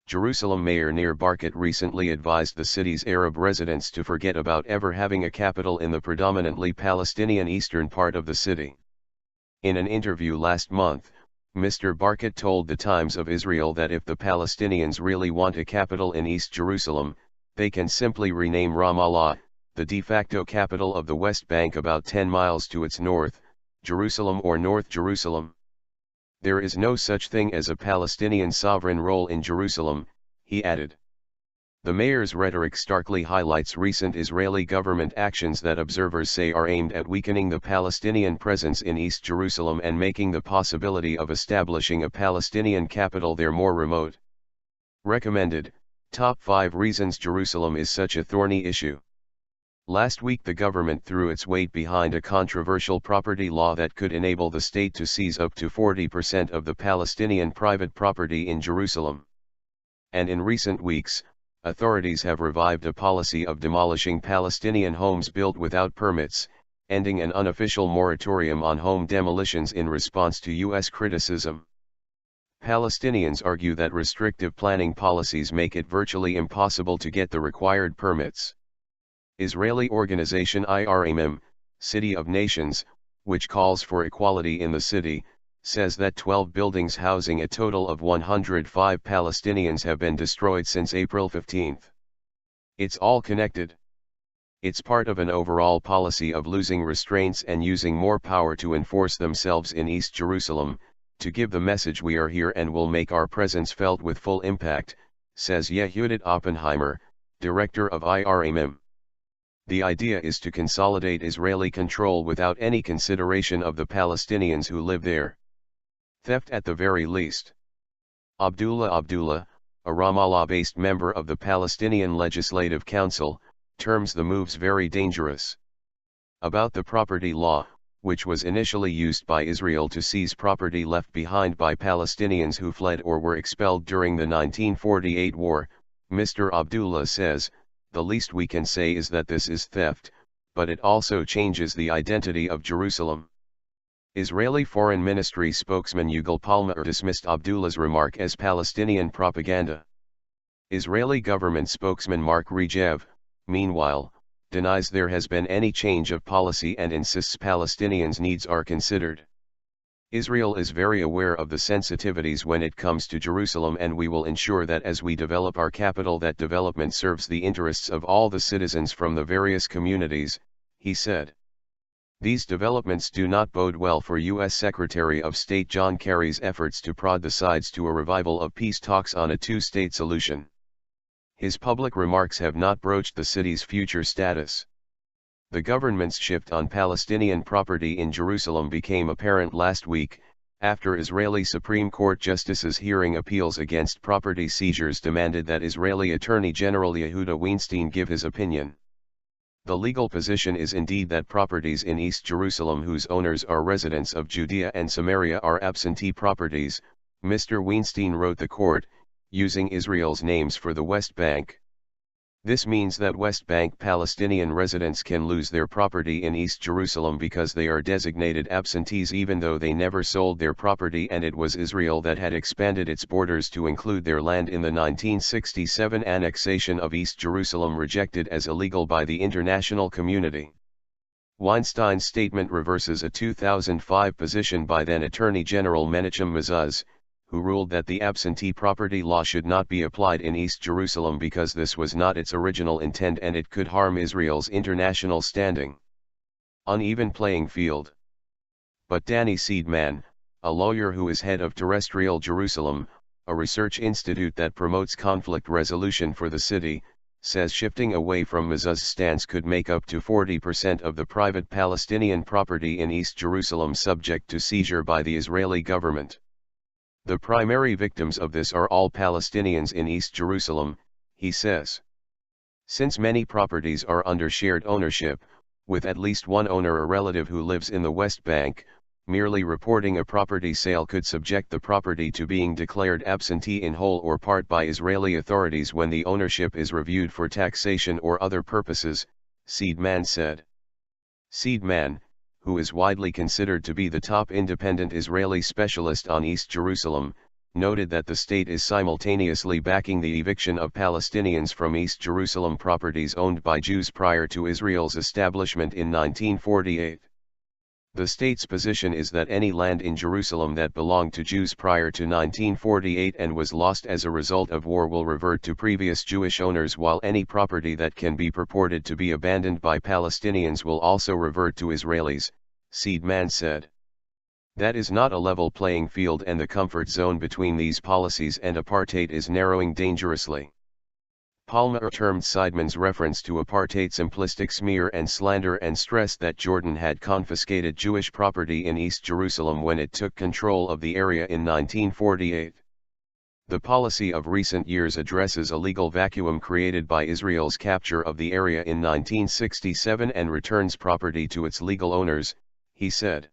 Jerusalem Mayor Nir Barkat recently advised the city's Arab residents to forget about ever having a capital in the predominantly Palestinian eastern part of the city. In an interview last month, Mr. Barkat told the Times of Israel that if the Palestinians really want a capital in East Jerusalem, they can simply rename Ramallah, the de facto capital of the West Bank about 10 miles to its north, Jerusalem or North Jerusalem. There is no such thing as a Palestinian sovereign role in Jerusalem, he added. The mayor's rhetoric starkly highlights recent Israeli government actions that observers say are aimed at weakening the Palestinian presence in East Jerusalem and making the possibility of establishing a Palestinian capital there more remote. Recommended, Top 5 Reasons Jerusalem is Such a Thorny Issue. Last week the government threw its weight behind a controversial property law that could enable the state to seize up to 40% of the Palestinian private property in Jerusalem. And in recent weeks, authorities have revived a policy of demolishing Palestinian homes built without permits, ending an unofficial moratorium on home demolitions in response to U.S. criticism. Palestinians argue that restrictive planning policies make it virtually impossible to get the required permits. Israeli organization IRAMIM, City of Nations, which calls for equality in the city, says that 12 buildings housing a total of 105 Palestinians have been destroyed since April 15. It's all connected. It's part of an overall policy of losing restraints and using more power to enforce themselves in East Jerusalem, to give the message we are here and will make our presence felt with full impact, says Yehudit Oppenheimer, director of IRAMIM. The idea is to consolidate Israeli control without any consideration of the Palestinians who live there. Theft at the very least. Abdullah, a Ramallah-based member of the Palestinian Legislative Council, terms the moves very dangerous. About the property law, which was initially used by Israel to seize property left behind by Palestinians who fled or were expelled during the 1948 war, Mr. Abdullah says, the least we can say is that this is theft, but it also changes the identity of Jerusalem. Israeli Foreign Ministry spokesman Yugal Palmer dismissed Abdullah's remark as Palestinian propaganda. Israeli government spokesman Mark Regev, meanwhile, denies there has been any change of policy and insists Palestinians' needs are considered. Israel is very aware of the sensitivities when it comes to Jerusalem, and we will ensure that as we develop our capital that development serves the interests of all the citizens from the various communities, he said. These developments do not bode well for U.S. Secretary of State John Kerry's efforts to prod the sides to a revival of peace talks on a two-state solution. His public remarks have not broached the city's future status. The government's shift on Palestinian property in Jerusalem became apparent last week, after Israeli Supreme Court justices hearing appeals against property seizures demanded that Israeli Attorney General Yehuda Weinstein give his opinion. The legal position is indeed that properties in East Jerusalem whose owners are residents of Judea and Samaria are absentee properties, Mr. Weinstein wrote the court, using Israel's names for the West Bank. This means that West Bank Palestinian residents can lose their property in East Jerusalem because they are designated absentees even though they never sold their property, and it was Israel that had expanded its borders to include their land in the 1967 annexation of East Jerusalem, rejected as illegal by the international community. Weinstein's statement reverses a 2005 position by then Attorney General Menachem Mezuz, who ruled that the absentee property law should not be applied in East Jerusalem because this was not its original intent and it could harm Israel's international standing. Uneven playing field. But Danny Seidman, a lawyer who is head of Terrestrial Jerusalem, a research institute that promotes conflict resolution for the city, says shifting away from Mezuz's stance could make up to 40% of the private Palestinian property in East Jerusalem subject to seizure by the Israeli government. The primary victims of this are all Palestinians in East Jerusalem, he says. Since many properties are under shared ownership, with at least one owner a relative who lives in the West Bank, merely reporting a property sale could subject the property to being declared absentee in whole or part by Israeli authorities when the ownership is reviewed for taxation or other purposes, Seidman said. Seidman, who is widely considered to be the top independent Israeli specialist on East Jerusalem, noted that the state is simultaneously backing the eviction of Palestinians from East Jerusalem properties owned by Jews prior to Israel's establishment in 1948. The state's position is that any land in Jerusalem that belonged to Jews prior to 1948 and was lost as a result of war will revert to previous Jewish owners, while any property that can be purported to be abandoned by Palestinians will also revert to Israelis, Seidman said. That is not a level playing field, and the comfort zone between these policies and apartheid is narrowing dangerously. Palmer termed Seidman's reference to apartheid simplistic smear and slander and stressed that Jordan had confiscated Jewish property in East Jerusalem when it took control of the area in 1948. The policy of recent years addresses a legal vacuum created by Israel's capture of the area in 1967 and returns property to its legal owners, he said.